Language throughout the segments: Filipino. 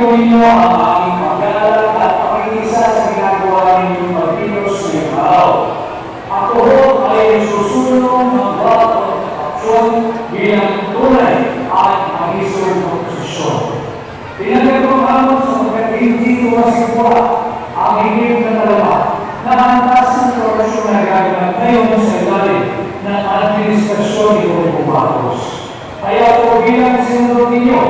po ninyo ang aking paglalala at pakikisa sa ginagawa ninyong pagkilos ngayong araw. Ako ho ay susunod ng bawat aksyon bilang tunay at agisong posisyon. Pinagkakamahan sa pagkatinti ko masigura ang higit na dalawa na antas ng prorasyon na gagawin ngayon sa ilalim ng administrasyon ni Bongbong Marcos. Kaya po bilang sinunod ninyo,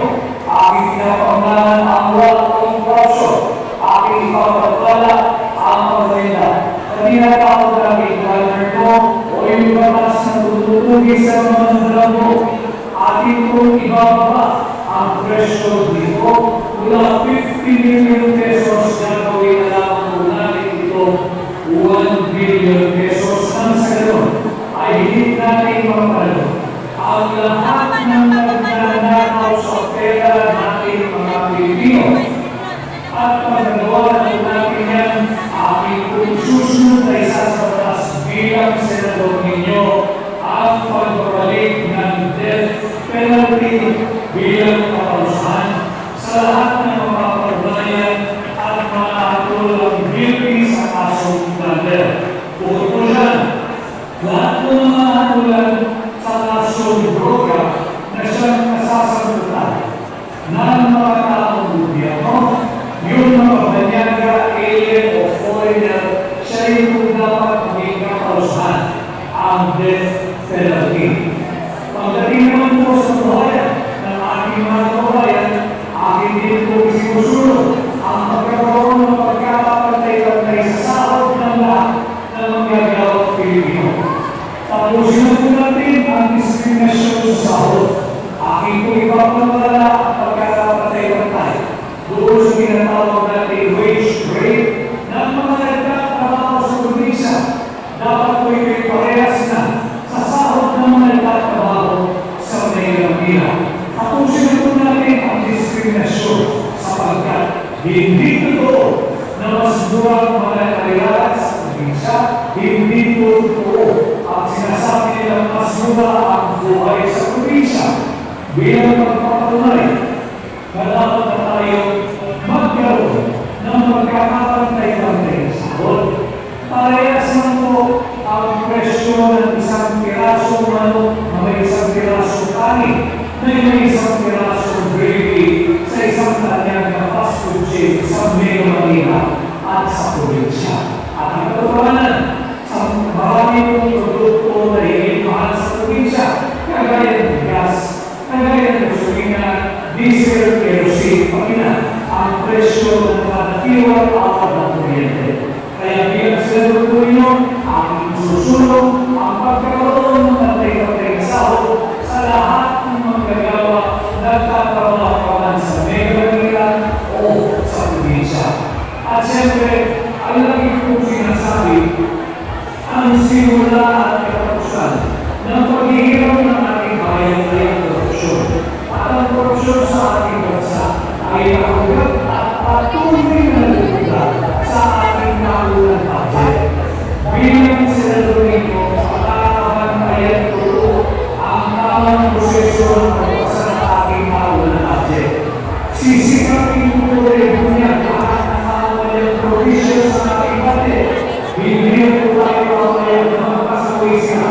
aking pinapangalanan ang walang korupsyon, aking ipapagpala ang pagkaila. Kanina pa ako namin partner ko o yung batas na tututugi sa mga nagdalago, ating kong ibababa ang threshold dito mula 50 million pesos na gawin na lamang po natin ito 1 billion pesos nang sa ganoon ay hindi natin mapalalo ang lahat ng nagnanakaw sa pera natin mga Pilipino. At magagawa na natin yan, aking kung susunod na isa sa batas bilang senador ninyo ang pagbabalik ng death penalty bilang kapalusan sa lahat ng mga pagbayan at mga hatulang guilty sa kasong plunder. Bukod po dyan, lahat ng mga hatulan sa kasong droga na siyang nasasagutan ng mga taong gobyerno, yung mga banyaga, alien o foreigner, siya yung dapat maging kapalusan ang death penalty. Pagdating naman po sa buhayan ng aking mga kabayan, aking din po isinusunod ang pagkakaroon ng pagkakapantay-pantay sa sahod ng lahat ng manggagawang Pilipino. Tapusin na po natin ang diskriminasyon sa sahod. Aking po ipapalala ang pagkakapantay-pantay doon sa tinatawag natin wage rate ng mga nagtatrabaho sa probinsya. Dapat po ito'y parehas na sa sahod ng mga nagtatrabaho sa Maynila. Tapusin na po natin ang diskriminasyon sapagkat hindi totoo na mas murang mga karyahan sa probinsya, hindi po totoo ang sinasabi nilang mas mura ang buhay sa probinsya. Bilang pagpapatunay na dapat na tayo magkaroon ng magkakapantay-pantay sa sahod. Parehas lang po ang presyo ng isang pirasong manok na may isang pirasong kanin na may isang pirasong gravy sa isang tanyag na fast food chain sa Mega Manila at sa probinsya. At ang katotohanan, sa marami pong produkto na higit mahal sa probinsya, kagaya ng gas, kagaya ng gasolina, diesel, kerosene, pagina, ang presyo ng kanatiwang apat na kuryente. Kaya bilang senador po ninyo, aking susunod ang pagkakaroon ng pantay-pantay na sahod sa lahat ng manggagawa nagtatrabaho sa Mega Manila o sa probinsya. At siyempre, ang lagi kong sinasabi, ang simula at katapusan ng paghihirap ng ating bayan ay ang korupsyon. At ang korupsyon sa ating bansa ay nakagulat at patuloy na nagugula sa ating nakulang budget. Bilang senador nito, makakabantayan ko ang tamang proseso ng pagpasa ng ating nakulang budget. Sisikapin ko rin niya lahat ng nakulang provision sa ating budget. Hindi po tayo pamayan ng mga kasawisya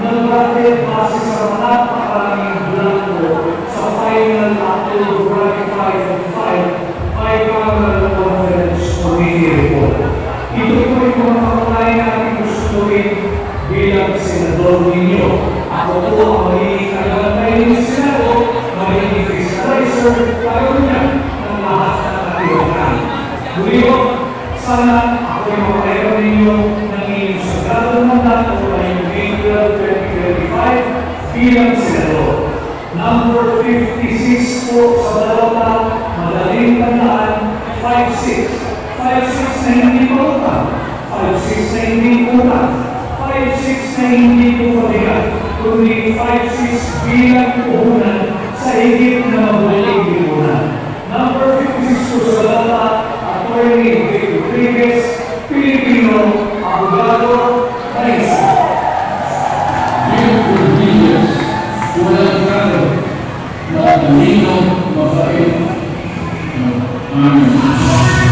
ng budget base sa mga napakaraming blanco sa final approve ratified and filed by Cameral Conference Committee report. Ito po yung mga patunayan natin gusto rin bilang senador ninyo. Ako po ang magiging kagantay ng Senado, magiging fiscalizer, kagawin ng lahat ng katiwakaan. Muli po, sana ako yung makayaw ninyo ng inyong sagrado mandato ngayong April 2025 bilang senador. Number 56 po sa dalawa, madaling tandaan, 56. 56 na hindi pa utang, 56 na hindi utang, 56 na hindi po pabigat, kundi 56 bilang puhunan sa higit na mabuting lipunan. Number 56 po sa dalawa, Attorney Vic Rodriguez, Pilipino, abogado, Maisa. Vic Rodriguez, walang gano'n, na talino, mabait, Amen.